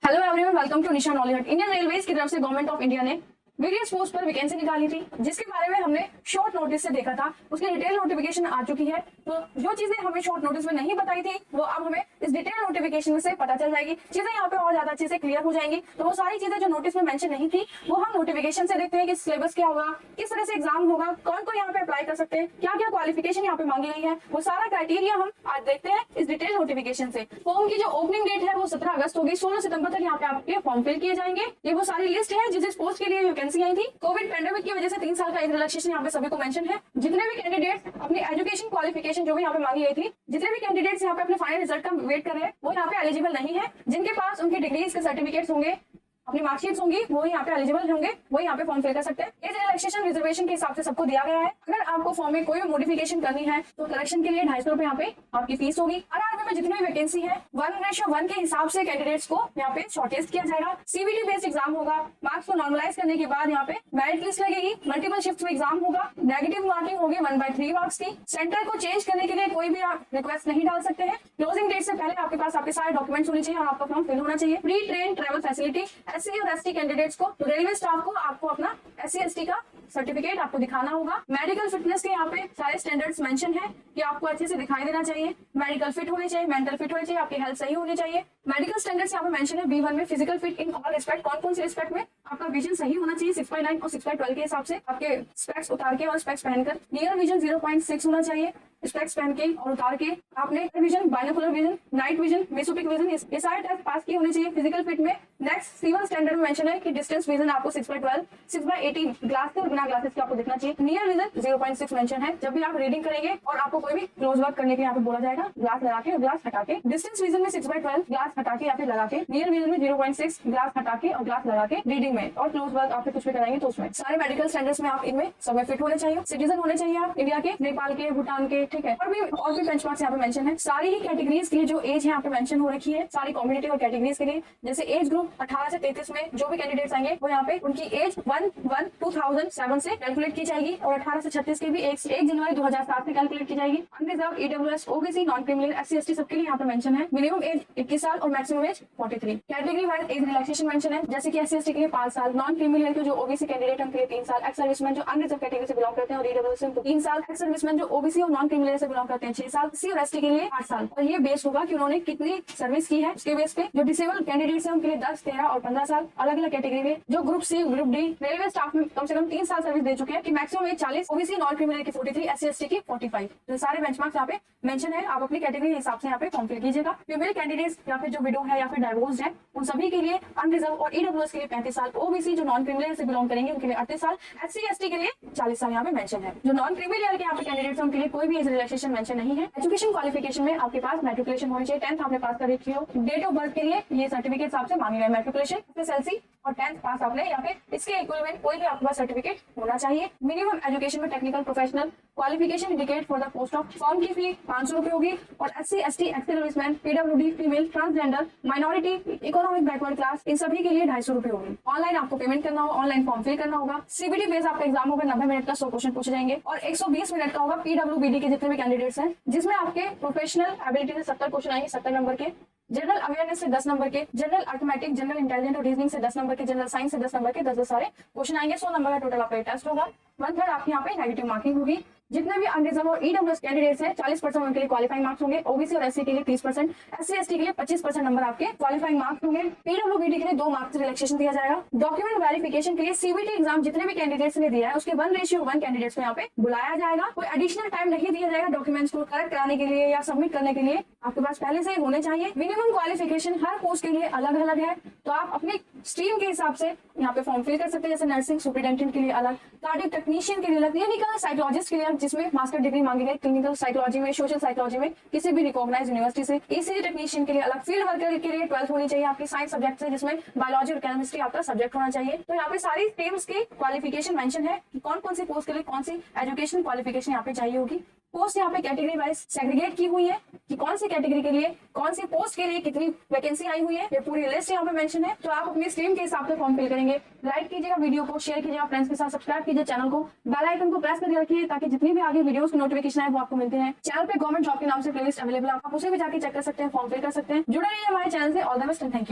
Hello everyone, welcome to Nisha नॉलीवुड। Indian railways की तरफ से गवर्नमेंट ऑफ इंडिया ने वेरियस पोस्ट पर वैकेंसी निकाली थी, जिसके बारे में हमने शॉर्ट नोटिस से देखा था। उसकी डिटेल नोटिफिकेशन आ चुकी है। तो जो चीजें हमें शॉर्ट नोटिस में नहीं बताई थी वो अब हमें इस डिटेल नोटिफिकेशन से पता चल जाएगी। चीजें यहाँ पे और ज्यादा अच्छे से क्लियर हो जाएंगी। तो वो सारी चीजें जो नोटिस में मेंशन नहीं थी वो हम नोटिफिकेशन से देखते हैं कि सिलेबस क्या होगा, किस तरह से एग्जाम होगा, कौन कौन यहाँ पे अप्लाई कर सकते हैं, क्या क्या क्वालिफिकेशन यहाँ पे मांगी गई है, वो सारा क्राइटेरिया हम आज देखते हैं इस डिटेल नोटिफिकेशन से। फॉर्म की जो ओपनिंग डेट है वो 17 अगस्त होगी। 16 सितंबर तक यहाँ पे आपके फॉर्म फिल किए जाएंगे। ये वो सारी लिस्ट है जिस पोस्ट के लिए वैकेंसी आई थी। कोविड पेंडेमिक की वजह से 3 साल का एज रिलैक्सेशन यहाँ पे सभी को मेंशन है। जितने भी कैंडिडेट अपनी एजुकेशन क्वालिफिकेशन जो भी यहाँ पे मांगी गई थी, जितने भी कैंडिडेट्स यहाँ पे अपने फाइनल रिजल्ट का वेट कर रहे हैं वो यहाँ पे एलिजिबल नहीं है। जिनके पास उनकी डिग्रीज के सर्टिफिकेट्स होंगे, अपनी मार्कशीट्स होंगी, वो यहाँ पे एलिजिबल होंगे, वो यहाँ पे फॉर्म फिल कर सकते हैं। एज रिलैक्सेशन रिजर्वेशन के हिसाब से सबको दिया गया है। अगर आपको फॉर्म में कोई मॉडिफिकेशन करनी है तो करेक्शन के लिए 250 रुपए यहाँ पे आपकी फीस होगी। आरआरबी में जितनी भी वैकेंसी है 1:1 के हिसाब से कैंडिडेट्स को यहाँ पे शॉर्टलिस्ट किया जाएगा। सीबीटी बेस्ड एग्जाम होगा। मार्क्स को नॉर्मलाइज करने के बाद यहाँ पे मेरिट लिस्ट लगेगी। मल्टीपल शिफ्ट में एग्जाम होगा। नेगेटिव मार्किंग होगी 1/3 मार्क्स की। सेंटर को चेंज करने के लिए कोई भी आप रिक्वेस्ट नहीं डाल सकते हैं। क्लोजिंग डेट से पहले आपके पास आपके सारे डॉक्यूमेंट्स होने चाहिए और आपका फॉर्म फिल होना चाहिए। Pre train travel facility SC और एसटी कैंडिडेट्स को, रेलवे स्टाफ को आपको अपना एससी एसटी का सर्टिफिकेट आपको दिखाना होगा। मेडिकल फिटनेस के यहाँ पे सारे स्टैंडर्ड्स मेंशन है कि आपको अच्छे से दिखाई देना चाहिए। मेडिकल फिट होने चाहिए, मेंटल फिट होने चाहिए, आपकी हेल्थ सही होनी चाहिए। मेडिकल स्टैंडर्ड्स यहाँ पे मेंशन है। B1 में physical fit in all respect, कौन से रिस्पेक्ट में आपका विजन सही होना चाहिए 6/9 और 6/12 के हिसाब से, आपके स्पेक्स उतार के और स्पेक्स पहनकर। नियर विजन 0.6 होना चाहिए स्पेक्स पहन के और उतार के। आपने vision, binocular vision, night vision, mesopic vision, ये सारे टेस्ट पास किए होने चाहिए। फिजिकल फिट में नेक्स्ट C1 स्टैंडर्ड में मेंशन है कि डिस्टेंस विजन आपको 6/12, 6/18 ग्लास के और बिना ग्लासेस के आपको दिखना चाहिए। नियर विजन 0.6 मेंशन है। जब भी आप रीडिंग करेंगे और आपको कोई भी क्लोज वर्क करने के यहाँ पे बोला जाएगा, ग्लास लगा के और ग्लास हटा के। डिस्टेंस विजन में 6/12 ग्लास हटा के या फिर लगा के। नियर विजन में 0.6 ग्लास हटा के और ग्लास लगा के रीडिंग में। और क्लोज वर्क आप कुछ भी कराएंगे तो उसमें सारे मेडिकल स्टैंडर्ड्स में आप इनमें सब में फिट होने चाहिए। सिटीजन होने चाहिए आप इंडिया के, नेपाल के, भूटान के, ठीक है। और भी बेंचमार्क्स यहाँ पे मेंशन है। सारी ही कैटेगरीज के लिए जो एज है यहाँ पे मेंशन हो रखी है। सारी कॉम्पिटिटिव और कैटेगरीज के लिए, जैसे एज ग्रुप 18 से 33 में जो भी कैंडिडेट्स आएंगे वो यहाँ पे उनकी एज 1/1/2007 से कैलकुलेट की जाएगी और 18 से 36 के भी 1 जनवरी 2007 से कैलकुलेट की जाएगी। Unreserved, EWS, OBC, non criminal, SC ST सबके लिए यहाँ पे मेंशन है। मिनिमम एज 21 साल और maximum age 43। Category wise age relaxation mention है, जैसे कि एससी एसटी के लिए 5 साल, नॉन क्रिमिनल के जो ओबीसी कैंडिडेट उनके लिए 3 साल, एक्स सर्विसमैन जो अनरिजर्व कैटेगरी से बिलोंग करते हैं और ईडब्ल्यूएस को 3 साल, एक्स सर्विसमैन जो ओबीसी और नॉन क्रिमिनल से बिलोंग करते हैं 6 साल, सी और एसटी के लिए 8 साल। और ये बेस होगा कि उन्होंने कितनी सर्विस की है उसके बेस पे। जो डिसेबल कैंडिडेट्स हैं उनके लिए 10, 13 और 15 साल अलग अलग कैटेगरी में। जो group C, group D railway staff में कम से कम 3 साल सर्विस दे चुके हैं कि maximum age 40, OBC non criminal की 43, एससी एसटी की 45। तो सारे बेंचमार्क्स यहाँ पे मेंशन है। आप अपनी कैटेगरी के हिसाब से यहाँ पे फॉर्म फिल कीजिएगा। फीमेल कैंडिडेट्स या फिर जो विडो है या फिर डाइवोर्स्ड है उन सभी के लिए अनरिजर्व और ईडब्ल्यूएस के लिए 35 साल, ओबीसी जो नॉन क्रिमिनल से बिलोंग करेंगे उनके लिए 38 साल, एससी एसटी के लिए 40 साल यहाँ पे मेंशन है। जो नॉन क्रिमिनल के यहाँ पे कैंडिडेट्स उनके लिए कोई भी एज रिलैक्सेशन मेंशन नहीं है। एजुकेशन क्वालिफिकेशन में आपके पास मैट्रिकुलेशन होनी चाहिए। 10th आपने पास कर रखी हो। डेट ऑफ बर्थ के लिए ये सर्टिफिकेट आपसे मांगे गए मैट्रिकुलेशन, एसएसएलसी और 10th पास आपने या फिर इसके इक्विवेलेंट कोई भी आपके पास सर्टिफिकेट होना चाहिए। मिनिमम एजुकेशन में technical professional qualification indicate for the post of. Form की फी 500 रुपए होगी और एससी एसटी, एक्स सर्विसमैन, पीडब्ल्यूडी, female, transgender, minority, economic backward class, इन सभी के लिए 250 रुपए होगी। ऑनलाइन आपको पेमेंट करना होगा, ऑनलाइन फॉर्म फिल करना होगा। सीबीटी बेस आपका एग्जाम होगा, 90 मिनट का 100 क्वेश्चन पूछे जाएंगे और 120 मिनट का होगा पीडब्ल्यूबीडी के जितने भी कैंडिडेट्स हैं, जिसमें आपके प्रोफेशनल एबिलिटी से 70 क्वेश्चन आएंगे 70 नंबर के, जनरल अवेयरनेस से 10 नंबर के, जनरल अर्थमेटिक, जनरल इंटेलिजेंट और रीजनिंग से 10 नंबर के, जनरल साइंस से 10 नंबर के 10 सारे क्वेश्चन आएंगे। 100 नंबर का टोटल आपका टेस्ट होगा। 1/3 आपकी यहाँ पे नेगेटिव मार्किंग होगी। जितने भी अनरिजर्व और ईडब्ल्यूएस कैंडिडेट्स हैं 40% उनके लिए क्वालिफाइंग मार्क्स होंगे। ओबीसी और एससी के लिए 30%, एससी एसटी के लिए 25% नंबर आपके क्वालिफाइंग मार्क्स होंगे। पीडब्ल्यूबीडी के लिए 2 मार्क्स रिलैक्सेशन दिया जाएगा। डॉक्यूमेंट वेरिफिकेशन के लिए सीबीटी एग्जाम जितने भी कैंडिडेट्स ने दिया है उसके 1:1 कैंडिडेट्स को यहाँ पे बुलाया जाएगा। कोई एडिशनल टाइम नहीं दिया जाएगा डॉक्यूमेंट्स को कलेक्ट कराने के लिए या सबमिट करने के लिए, आपके पास पहले से ही होने चाहिए। मिनिमम क्वालिफिकेशन हर पोस्ट के लिए अलग अलग है, तो आप अपने स्ट्रीम के हिसाब से यहाँ पे फॉर्म फिल कर सकते हैं। जैसे नर्सिंग सुपरिटेंडेंट के लिए अलग, कार्डियक टेक्नीशियन के लिए अलग, क्लिनिकल साइकोलॉजिस्ट के लिए जिसमें मास्टर डिग्री मांगी गई क्लिनिकल साइकोलॉजी में, सोशल साइकोलॉजी में किसी भी रिकॉग्नाइज्ड यूनिवर्सिटी से। ईसीजी टेक्नीशियन के लिए अलग, फील्ड वर्कर के लिए 12th होनी चाहिए आपकी साइंस सब्जेक्ट से, जिसमें बायोलॉजी और केमिस्ट्री आपका सब्जेक्ट होना चाहिए। तो यहाँ पे सारी स्ट्रीम्स की क्वालिफिकेशन मेंशन है कि कौन कौन सी पोस्ट के लिए कौन सी एजुकेशन क्वालिफिकेशन यहाँ पे चाहिए होगी। पोस्ट यहाँ पे कैटेगरी वाइज सेग्रीगेट की हुई है कि कौन सी कैटेगरी के लिए कौन सी पोस्ट के लिए कितनी वैकेंसी आई हुई है, ये पूरी लिस्ट यहाँ पे मेंशन है। तो आप अपनी स्ट्रीम के हिसाब से फॉर्म फिल करेंगे। लाइक कीजिएगा वीडियो को, शेयर कीजिएगा फ्रेंड्स के साथ, सब्सक्राइब कीजिए चैनल को, बेल आइकन को प्रेस करके रखिए ताकि जितनी भी आगे वीडियोस की नोटिफिकेशन है वो आपको मिलते हैं। चैनल पे गवर्नमेंट जॉब के नाम से प्लेलिस्ट अवेलेबल है, आप उसे भी जाके चेक कर सकते हैं, फॉर्म फिल कर सकते हैं। जुड़े रहिए हमारे चैनल से। All the best and thank you.